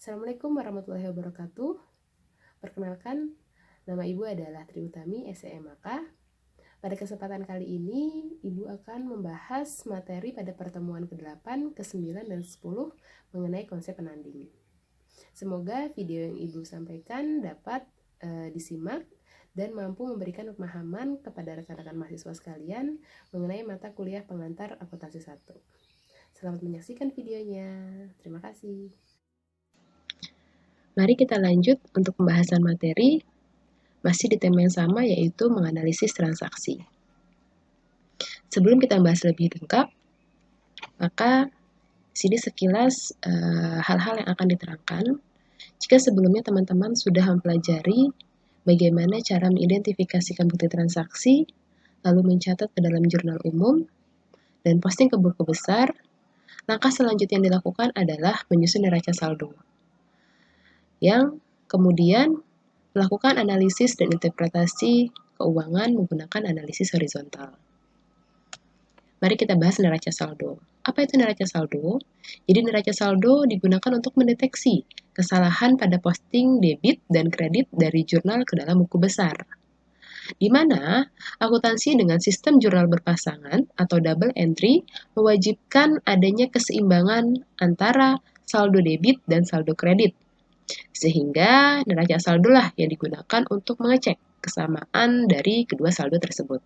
Assalamualaikum warahmatullahi wabarakatuh. Perkenalkan, nama Ibu adalah Tri Utami, SEMAK. Pada kesempatan kali ini, Ibu akan membahas materi pada pertemuan ke-8, ke-9, dan 10 mengenai konsep penanding. Semoga video yang Ibu sampaikan dapat disimak dan mampu memberikan pemahaman kepada rekan-rekan mahasiswa sekalian mengenai mata kuliah pengantar akuntansi 1. Selamat menyaksikan videonya. Terima kasih. Mari kita lanjut untuk pembahasan materi, masih di tema yang sama, yaitu menganalisis transaksi. Sebelum kita bahas lebih lengkap, maka sini sekilas hal-hal yang akan diterangkan. Jika sebelumnya teman-teman sudah mempelajari bagaimana cara mengidentifikasikan bukti transaksi, lalu mencatat ke dalam jurnal umum, dan posting ke buku besar, langkah selanjutnya yang dilakukan adalah menyusun neraca saldo, yang kemudian melakukan analisis dan interpretasi keuangan menggunakan analisis horizontal. Mari kita bahas neraca saldo. Apa itu neraca saldo? Jadi neraca saldo digunakan untuk mendeteksi kesalahan pada posting debit dan kredit dari jurnal ke dalam buku besar. Di mana akuntansi dengan sistem jurnal berpasangan atau double entry mewajibkan adanya keseimbangan antara saldo debit dan saldo kredit. Sehingga neraca saldo lah yang digunakan untuk mengecek kesamaan dari kedua saldo tersebut.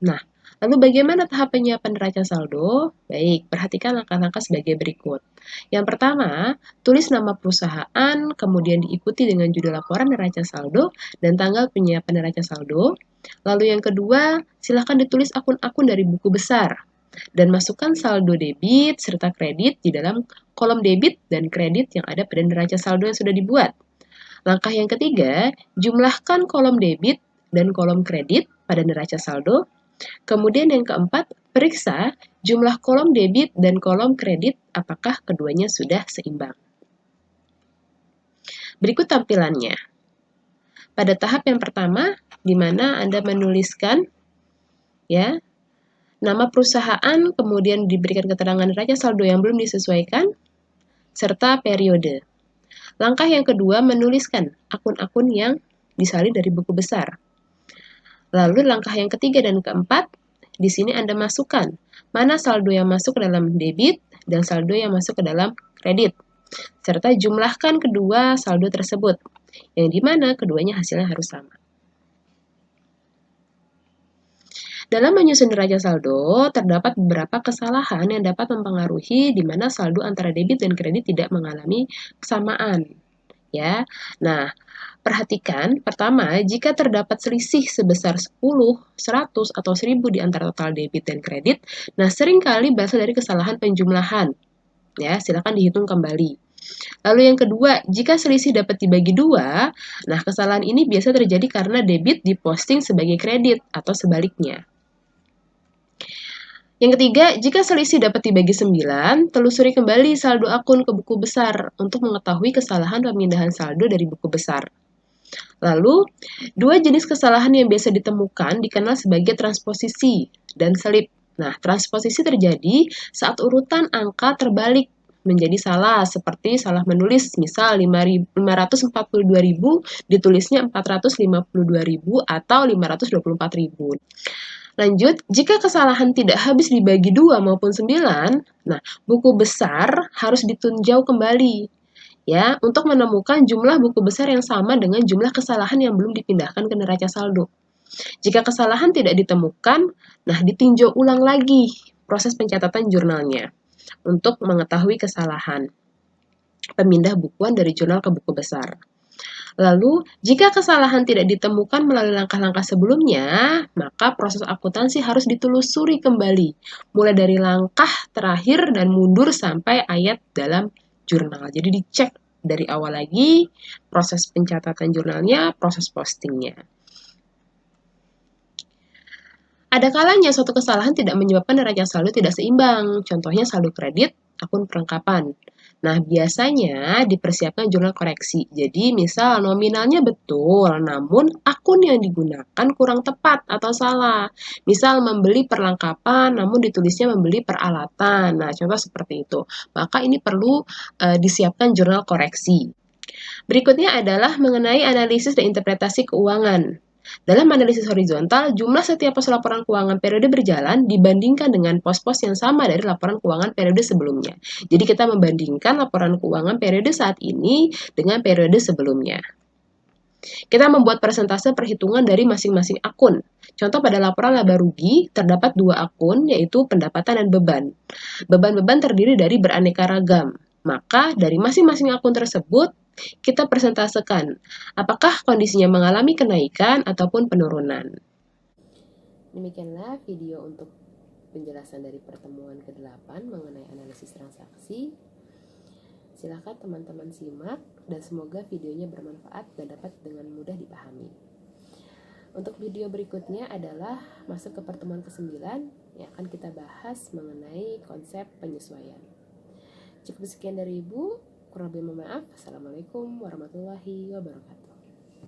Nah, lalu bagaimana tahap penyiapan neraca saldo? Baik, perhatikan langkah-langkah sebagai berikut. Yang pertama, tulis nama perusahaan, kemudian diikuti dengan judul laporan neraca saldo dan tanggal penyiapan neraca saldo. Lalu yang kedua, silakan ditulis akun-akun dari buku besar dan masukkan saldo debit serta kredit di dalam kolom debit dan kredit yang ada pada neraca saldo yang sudah dibuat. Langkah yang ketiga, jumlahkan kolom debit dan kolom kredit pada neraca saldo. Kemudian yang keempat, periksa jumlah kolom debit dan kolom kredit apakah keduanya sudah seimbang. Berikut tampilannya. Pada tahap yang pertama, di mana Anda menuliskan ya nama perusahaan, kemudian diberikan keterangan neraca saldo yang belum disesuaikan, serta periode. Langkah yang kedua, menuliskan akun-akun yang disalin dari buku besar. Lalu langkah yang ketiga dan keempat, di sini Anda masukkan mana saldo yang masuk ke dalam debit dan saldo yang masuk ke dalam kredit. Serta jumlahkan kedua saldo tersebut, yang dimana keduanya hasilnya harus sama. Dalam menyusun neraca saldo, terdapat beberapa kesalahan yang dapat mempengaruhi di mana saldo antara debit dan kredit tidak mengalami kesamaan. Ya, nah, perhatikan, pertama, jika terdapat selisih sebesar 10, 100, atau 1000 di antara total debit dan kredit, nah seringkali berasal dari kesalahan penjumlahan. Ya, silakan dihitung kembali. Lalu yang kedua, jika selisih dapat dibagi dua, nah kesalahan ini biasa terjadi karena debit diposting sebagai kredit atau sebaliknya. Yang ketiga, jika selisih dapat dibagi 9, telusuri kembali saldo akun ke buku besar untuk mengetahui kesalahan pemindahan saldo dari buku besar. Lalu, dua jenis kesalahan yang biasa ditemukan dikenal sebagai transposisi dan selip. Nah, transposisi terjadi saat urutan angka terbalik menjadi salah, seperti salah menulis, misal 542.000 ditulisnya 452.000 atau 524.000. Lanjut, jika kesalahan tidak habis dibagi 2 maupun 9, nah buku besar harus ditinjau kembali ya untuk menemukan jumlah buku besar yang sama dengan jumlah kesalahan yang belum dipindahkan ke neraca saldo. Jika kesalahan tidak ditemukan, nah ditinjau ulang lagi proses pencatatan jurnalnya untuk mengetahui kesalahan pemindah bukuan dari jurnal ke buku besar. Lalu, jika kesalahan tidak ditemukan melalui langkah-langkah sebelumnya, maka proses akuntansi harus ditelusuri kembali, mulai dari langkah terakhir dan mundur sampai ayat dalam jurnal. Jadi dicek dari awal lagi, proses pencatatan jurnalnya, proses postingnya. Ada kalanya suatu kesalahan tidak menyebabkan neraca saldo tidak seimbang, contohnya saldo kredit akun perlengkapan. Nah, biasanya dipersiapkan jurnal koreksi. Jadi, misal nominalnya betul, namun akun yang digunakan kurang tepat atau salah. Misal membeli perlengkapan, namun ditulisnya membeli peralatan. Nah, contoh seperti itu. Maka ini perlu disiapkan jurnal koreksi. Berikutnya adalah mengenai analisis dan interpretasi keuangan. Dalam analisis horizontal, jumlah setiap pos laporan keuangan periode berjalan dibandingkan dengan pos-pos yang sama dari laporan keuangan periode sebelumnya. Jadi kita membandingkan laporan keuangan periode saat ini dengan periode sebelumnya. Kita membuat persentase perhitungan dari masing-masing akun. Contoh pada laporan laba rugi, terdapat dua akun, yaitu pendapatan dan beban. Beban-beban terdiri dari beraneka ragam. Maka dari masing-masing akun tersebut, kita persentasekan apakah kondisinya mengalami kenaikan ataupun penurunan. Demikianlah video untuk penjelasan dari pertemuan ke-8 mengenai analisis transaksi. Silakan teman-teman simak dan semoga videonya bermanfaat dan dapat dengan mudah dipahami. Untuk video berikutnya adalah masuk ke pertemuan ke-9 yang akan kita bahas mengenai konsep penyesuaian. Cukup sekian dari Ibu, kurang lebih mohon maaf. Assalamualaikum warahmatullahi wabarakatuh.